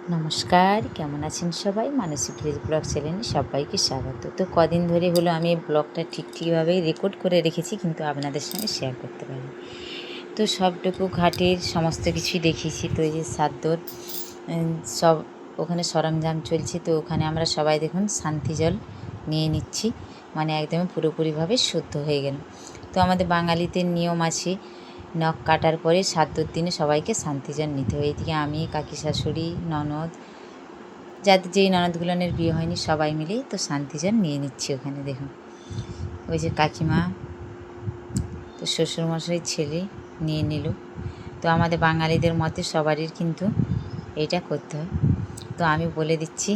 নমস্কার, কেমন আছেন সবাই? মানসী ভিলেজ ব্লগ চ্যানেলে সবাইকে স্বাগত। তো কদিন ধরে হলো আমি এই ব্লগটা ঠিকভাবেই রেকর্ড করে রেখেছি, কিন্তু আপনাদের সঙ্গে শেয়ার করতে পারি। তো সবটুকু ঘাটের সমস্ত কিছুই দেখিয়েছি। তো এই যে সাদ্দর সব ওখানে সরঞ্জাম চলছে। তো ওখানে আমরা সবাই দেখুন শান্তি জল নিয়ে নিচ্ছি, মানে একদম পুরোপুরিভাবে শুদ্ধ হয়ে গেল। তো আমাদের বাঙালিদের নিয়ম আছে, নখ কাটার পরে সাদ্দর দিনে সবাইকে শান্তি জল নিতে হয়। এইদিকে আমি, কাকি শাশুড়ি, ননদ, যাদের যেই ননদগুলোনের বিয়ে হয়নি সবাই মিলে তো শান্তি জল নিয়ে নিচ্ছি। ওখানে দেখুন ওই যে কাকিমা, তো শ্বশুরমশাই ছেলে নিয়ে নিল। তো আমাদের বাঙালিদের মতে সবারই কিন্তু এটা করতে হয়। তো আমি বলে দিচ্ছি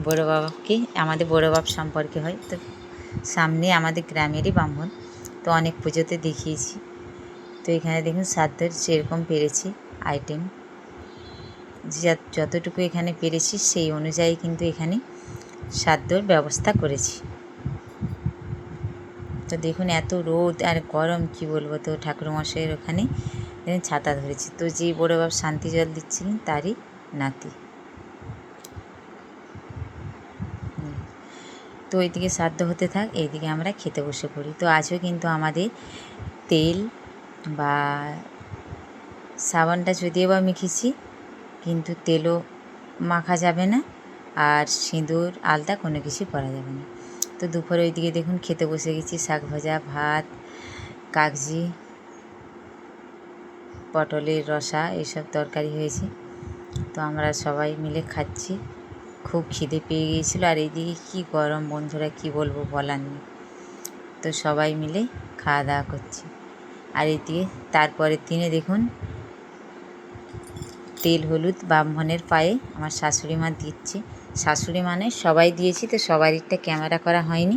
বড়ো বাবাকে, আমাদের বড়ো বাপ সম্পর্কে হয়। তো সামনে আমাদের গ্রামেরই ব্রাহ্মণ, তো অনেক পুজোতে দেখিয়েছি। তো এখানে দেখুন সাধ্যের যেরকম পেরেছি আইটেম, যতটুকু এখানে পেরেছি সেই অনুযায়ী কিন্তু এখানে সাধ্যর ব্যবস্থা করেছি। তো দেখুন এত রোদ আর গরম কি বলবো। তো ঠাকুরমশাইয়ের ওখানে ছাতা ধরেছি। তো যেই বড়ো বাপ শান্তি জল দিচ্ছিলেন তারই নাতি। তো ওইদিকে শ্রাদ্ধ হতে থাক, এইদিকে আমরা খেতে বসে পড়ি। তো আজও কিন্তু আমাদের তেল বা সাবানটা যদিও বা মেখেছি, কিন্তু তেলও মাখা যাবে না, আর সিঁদুর আলতা কোনো কিছু করা যাবে না। তো দুপুরে ওইদিকে দেখুন খেতে বসে গেছি। শাক ভাজা, ভাত, কাগজি, পটলের রসা, এইসব তরকারি হয়েছে। তো আমরা সবাই মিলে খাচ্ছি। খুব খিদে পেয়ে গিয়েছিলো, আর এইদিকে কি গরম বন্ধুরা, কি বলবো বলার নেই। তো সবাই মিলে খাওয়া দাওয়া করছি। আর এইদিকে তারপরের দিনে দেখুন তেল হলুদ ব্রাহ্মণের পায়ে আমার শাশুড়ি মা দিচ্ছে। শাশুড়ি মানে সবাই দিয়েছি, তো সবারইটা ক্যামেরা করা হয়নি,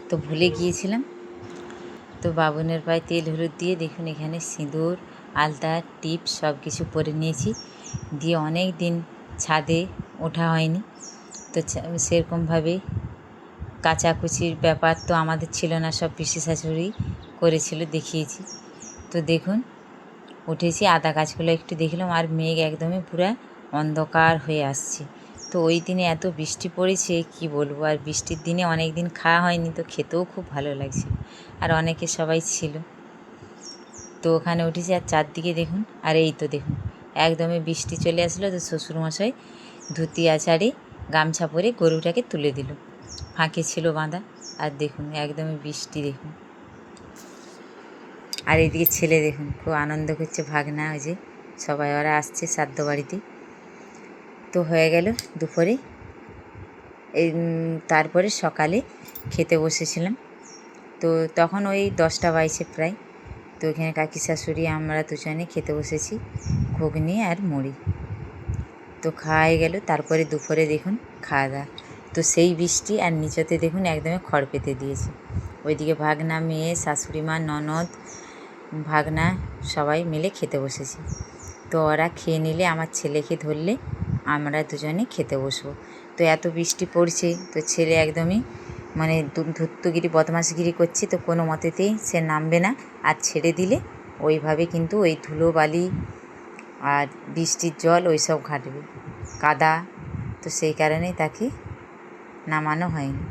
তো ভুলে গিয়েছিলাম। তো বাবুনের পায়ে তেল হলুদ দিয়ে দেখুন এখানে সিঁদুর, আলতা, টিপ সব কিছু পরে নিয়েছি। দিয়ে অনেক দিন ছাদে ওঠা হয়নি, তো সেরকমভাবে কাচাকুচির ব্যাপার তো আমাদের ছিল না, সব পিসি শাশুড়ি করেছিল, দেখিয়েছি। তো দেখুন উঠেছি, আদা গাছগুলো একটু দেখলাম, আর মেঘ একদমই পুরো অন্ধকার হয়ে আসছে। তো ওই দিনে এত বৃষ্টি পড়েছে কি বলবো। আর বৃষ্টির দিনে অনেক দিন খাওয়া হয়নি, তো খেতেও খুব ভালো লাগছিল, আর অনেকে সবাই ছিল। তো ওখানে উঠেছি, আর চারদিকে দেখুন, আর এই তো দেখুন একদমই বৃষ্টি চলে আসলো। তো শ্বশুরমশাই ধুতি আচারে গামছা পরে গরুটাকে তুলে দিল, ফাঁকে ছিল বাঁধা। আর দেখুন একদমই বৃষ্টি দেখুন। আর এইদিকে ছেলে দেখুন খুব আনন্দ করছে, ভাগনা, ওই যে সবাই ওরা আসছে শ্রাদ্ধ বাড়িতে। তো হয়ে গেল দুপুরে। এই তারপরে সকালে খেতে বসেছিলাম। তো তখন ওই 10টা বাজছে প্রায়। তো এখানে কাকি শাশুড়ি আমরা দুজনে খেতে বসেছি, ঘুগনি আর মুড়ি। তো খাওয়াই গেল। তারপরে দুপুরে দেখুন খাওয়া দাওয়া। তো সেই বৃষ্টি, আর নিচতে দেখুন একদমই খড় পেতে দিয়েছে। ওইদিকে ভাগনা, মেয়ে, শাশুড়ি মা, ননদ, ভাগনা সবাই মিলে খেতে বসেছি। তো ওরা খেয়ে নিলে আমার ছেলেকে ধরলে আমরা দুজনে খেতে বসবো। তো এত বৃষ্টি পড়ছে, তো ছেলে একদমই মানে ধূর্তগিরি বদমাশগিরি করছে। তো কোনো মতেতেই সে নামবে না, আর ছেড়ে দিলে ওইভাবে কিন্তু ওই ধুলো বালি আর বৃষ্টির জল ওই সব ঘাটবে, কাদা। তো সেই কারণেই তাকে নামানো হয়নি।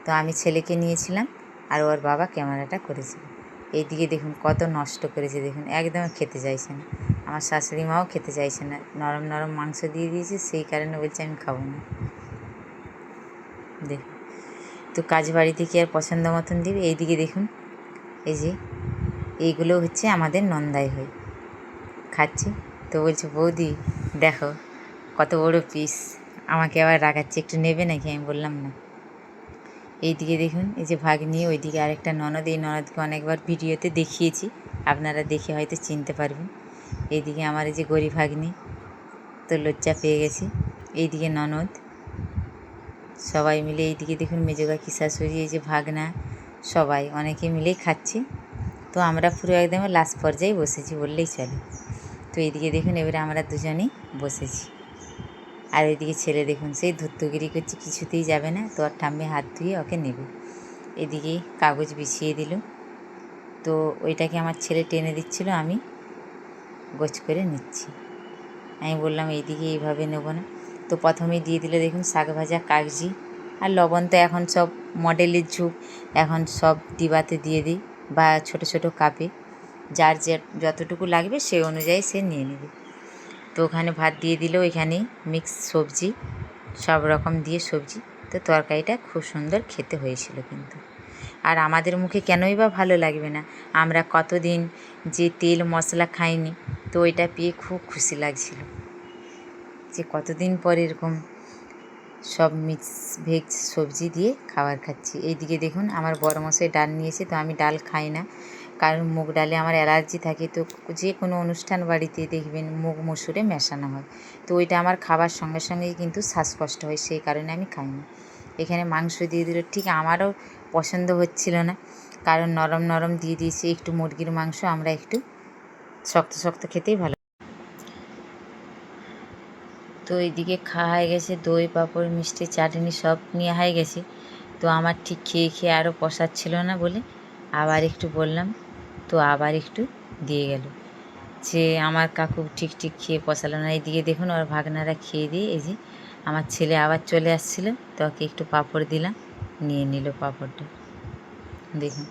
তো আমি ছেলেকে নিয়েছিলাম, আর ওর বাবা ক্যামেরাটা করেছিল। এইদিকে দেখুন কত নষ্ট করেছে, দেখুন একদম খেতে চাইছে না। আমার শাশুড়ি মাও খেতে চাইছে না, নরম নরম মাংস দিয়ে দিয়েছে, সেই কারণে বলছে আমি খাবো না। দেখুন তো কাজ বাড়ি থেকে আর পছন্দ মতন দিবে। এইদিকে দেখুন এই যে এইগুলো হচ্ছে আমাদের নন্দাই হয়ে খাচ্ছে। তো বলছে বৌদি দেখো কত বড় পিস, আমাকে আবার রাগাচ্ছে, একটু নেবে নাকি? আমি বললাম না। এইদিকে দেখুন এই যে ভাগ্নি, ওইদিকে আরেকটা ননদ। এই ননদকে অনেকবার ভিডিওতে দেখিয়েছি, আপনারা দেখে হয়তো চিনতে পারবেন। এইদিকে আমার এই যে গরিব ভাগ্নি, তো লজ্জা পেয়ে গেছি। এইদিকে ননদ, সবাই মিলে। এইদিকে দেখুন মেজো কাকি শাশুড়ি, এই যে ভাগনা, সবাই অনেকে মিলেই খাচ্ছি। তো আমরা পুরো একদম লাস্ট পর্যায়ে বসেছি বললেই চলে। তো এইদিকে দেখুন এবারে আমরা দুজনেই বসেছি। আর ওইদিকে ছেলে দেখুন সেই ধূর্তগিরি করছে, কিছুতেই যাবে না। তো আর ঠাম্মি হাত ধুয়ে ওকে নেবে। এদিকে কাগজ বিছিয়ে দিল, তো ওইটাকে আমার ছেলে টেনে দিচ্ছিল, আমি গোছ করে নিচ্ছি। আমি বললাম এইদিকে এইভাবে নেব না। তো প্রথমেই দিয়ে দিল দেখুন শাক ভাজা, কাগজি আর লবণ। তো এখন সব মডেলের যুগ, এখন সব ডিবাতে দিয়ে দিই বা ছোট ছোট কাপে, যার যতটুকু লাগবে সেই অনুযায়ী সে নিয়ে নেবে। তো ওখানে ভাত দিয়ে দিল, এখানে মিক্স সবজি, সব রকম দিয়ে সবজি। তো তরকারিটা খুব সুন্দর খেতে হয়েছিল কিন্তু। আর আমাদের মুখে কেনই বা ভালো লাগবে না, আমরা কতদিন যে তেল মশলা খাইনি, তো ওইটা পেয়ে খুব খুশি লাগছিল যে কতদিন পর এরকম সব মিক্স ভেজ সবজি দিয়ে খাবার খাচ্ছি। এইদিকে দেখুন আমার বড়মশাই ডাল নিয়েছে, তো আমি ডাল খাই না, কারণ মুগ ডালে আমার অ্যালার্জি থাকে। তো যে কোনো অনুষ্ঠান বাড়িতে দেখবেন মুগ মসুরে মেশানো হয়, তো ওইটা আমার খাবার সঙ্গে সঙ্গেই কিন্তু শ্বাসকষ্ট হয়, সেই কারণে আমি খাই না। এখানে মাংস দিয়ে দিল, ঠিক আমারও পছন্দ হচ্ছিল না, কারণ নরম নরম দিয়ে দিয়েছি। একটু মুরগির মাংস আমরা একটু শক্ত শক্ত খেতেই ভালো। তো এইদিকে খাওয়া হয়ে গেছে, দই পাঁপড় মিষ্টি চাটনি সব নিয়ে হয়ে গেছে। তো আমার ঠিক খেয়ে খেয়ে আরও পোষাচ্ছিল না বলে আবার একটু বললাম, তো আবার একটু দিয়ে গেল, যে আমার কাকু ঠিক ঠিক খেয়ে পোষালো না। এইদিকে দেখুন ওর ভাগনারা খেয়ে দিয়ে, এই যে আমার ছেলে আবার চলে আসছিলো, তো ওকে একটু পাঁপড় দিলাম, নিয়ে নিল পাঁপড়টা। দেখুন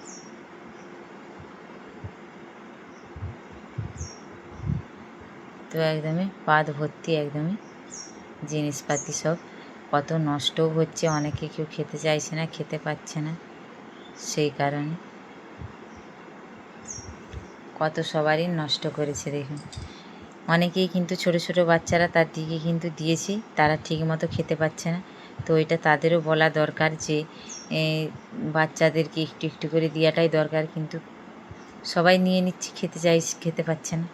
তো একদমই পাত ভর্তি, একদমই জিনিসপাতি সব কত নষ্টও হচ্ছে, অনেকে কেউ খেতে চাইছে না, খেতে পাচ্ছে না, সেই কারণে কত সবারই নষ্ট করেছে। দেখুন অনেকেই কিন্তু ছোট ছোট বাচ্চারা তার দিকে কিন্তু দিয়েছি, তারা ঠিক মতো খেতে পাচ্ছে না। তো এটা তাদেরও বলা দরকার যে বাচ্চাদেরকে একটু একটু করে দেওয়াটাই দরকার, কিন্তু সবাই নিয়ে নিচ্ছে, খেতে পাচ্ছে না।